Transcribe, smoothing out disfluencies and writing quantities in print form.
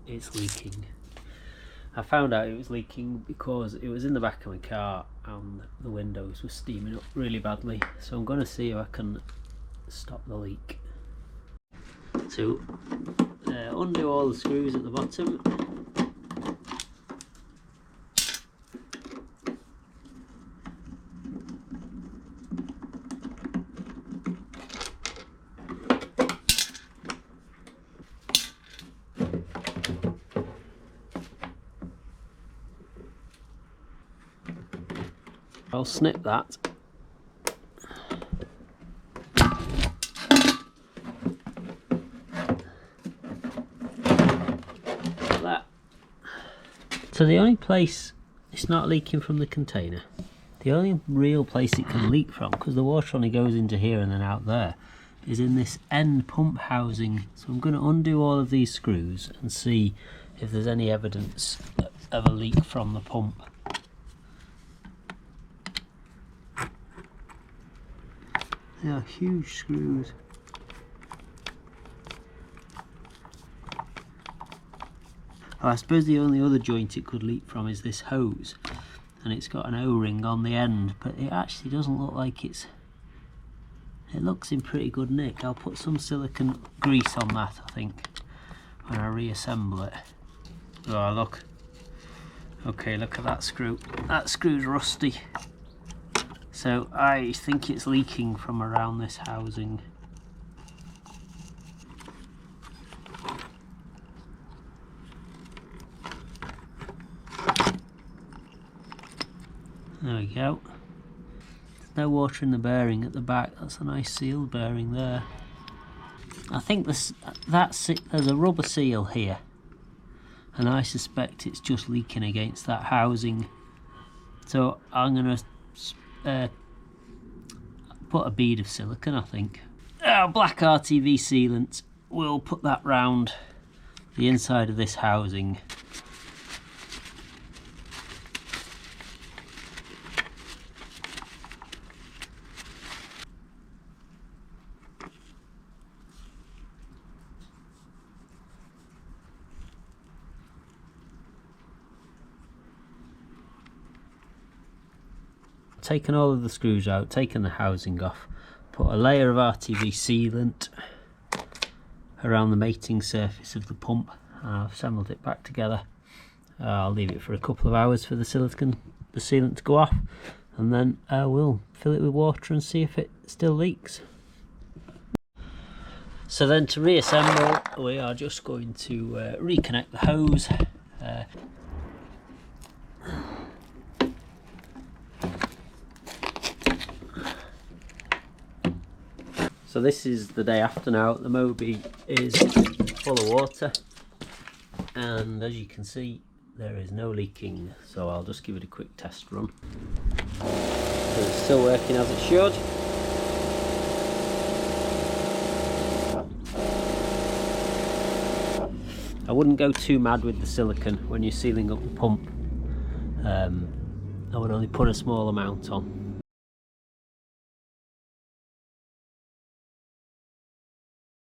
it's leaking. I found out it was leaking because it was in the back of my car and the windows were steaming up really badly. So I'm going to see if I can stop the leak. So undo all the screws at the bottom. I'll snip that. Like that. So the only place it's not leaking from the container, the only real place it can leak from, because the water only goes into here and then out there, is in this end pump housing. So I'm going to undo all of these screws and see if there's any evidence of a leak from the pump. They are huge screws. Oh, I suppose the only other joint it could leak from is this hose, and it's got an O-ring on the end, but it actually doesn't look like it looks in pretty good nick. I'll put some silicone grease on that, I think, when I reassemble it. Oh look, okay, look at that screw. That screw's rusty. So I think it's leaking from around this housing. There we go. There's no water in the bearing at the back. That's a nice sealed bearing there. I think there's a rubber seal here, and I suspect it's just leaking against that housing. So I'm going to put a bead of silicone, I think. Black RTV sealant. We'll put that round the inside of this housing. Taken all of the screws out, taken the housing off, put a layer of RTV sealant around the mating surface of the pump, and I've assembled it back together. I'll leave it for a couple of hours for the sealant to go off, and then we'll fill it with water and see if it still leaks. So then to reassemble, we are just going to reconnect the hose. So this is the day after now. The Mobi is full of water, and as you can see there is no leaking, so I'll just give it a quick test run. So it's still working as it should. I wouldn't go too mad with the silicone when you're sealing up the pump. I would only put a small amount on.